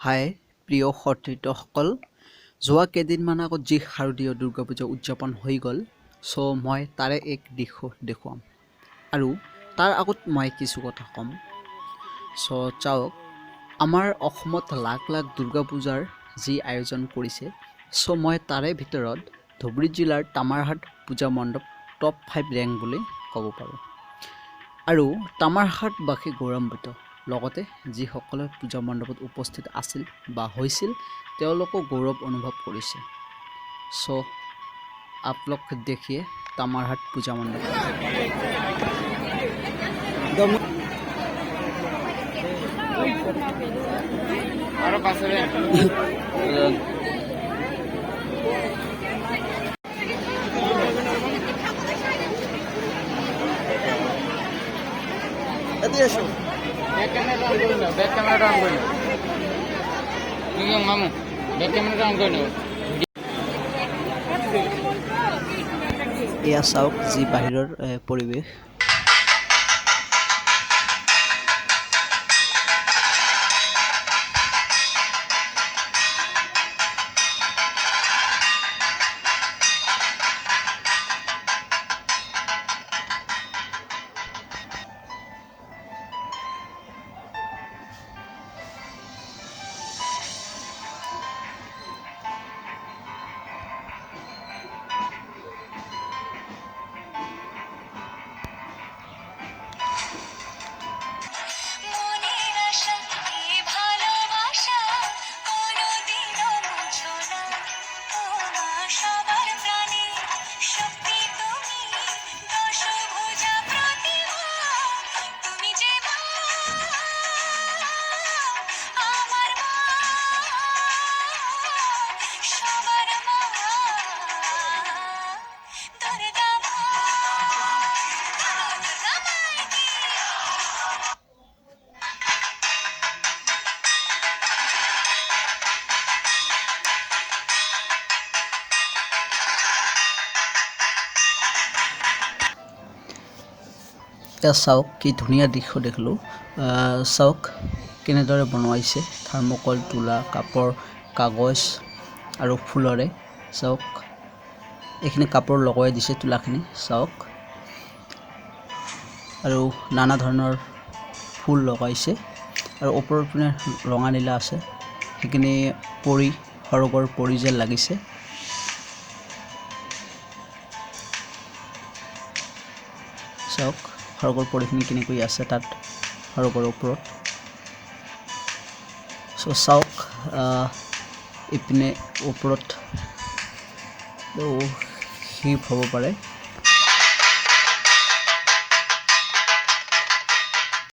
হাই প্ৰিয় সতীৰ্থসকল, যোৱা কেইদিনমান আগত যি শাৰদীয় দুৰ্গা পূজা উদযাপন হৈ গ'ল, মই তাৰে এক দিশ দেখুৱাম আৰু তাৰ আগত মই কিছু কথা ক'ম। চাওক, আমাৰ অসমত লাখ লাখ দুৰ্গা পূজাৰ যি আয়োজন কৰিছে, মই তাৰে ভিতৰত ধুবুৰী জিলাৰ তামাৰহাট পূজা মণ্ডপ টপ 5 ৰেংক বুলি ক'ব পাৰোঁ। আৰু তামাৰহাটবাসী গৌৰৱান্বিত, লগতে যিসকলে পূজা মণ্ডপত উপস্থিত আছিল বা হৈছিল তেওঁলোকো গৌৰৱ অনুভৱ কৰিছে। আপোনালোক দেখিয়ে তামাৰহাট পূজা মণ্ডপ। এয়া চাওক যি বাহিৰৰ পৰিৱেশ। এতিয়া চাওক কি ধুনীয়া দৃশ্য দেখিলোঁ। চাওক কেনেদৰে বনোৱাইছে, থাৰ্মকল, তুলা, কাপোৰ, কাগজ আৰু ফুলৰে। চাওক এইখিনি কাপোৰ লগাই দিছে তুলাখিনি, চাওক আৰু নানা ধৰণৰ ফুল লগাইছে আৰু ওপৰৰ পিনে ৰঙা নীলা আছে, সেইখিনি পৰি সৰগৰ পৰি যেন লাগিছে। চাওক সৰগৰ পৰিখিনি কেনেকৈ আছে তাত সৰগৰ ওপৰত। চাওক ইপিনে ওপৰত শিৱ হ'ব পাৰে।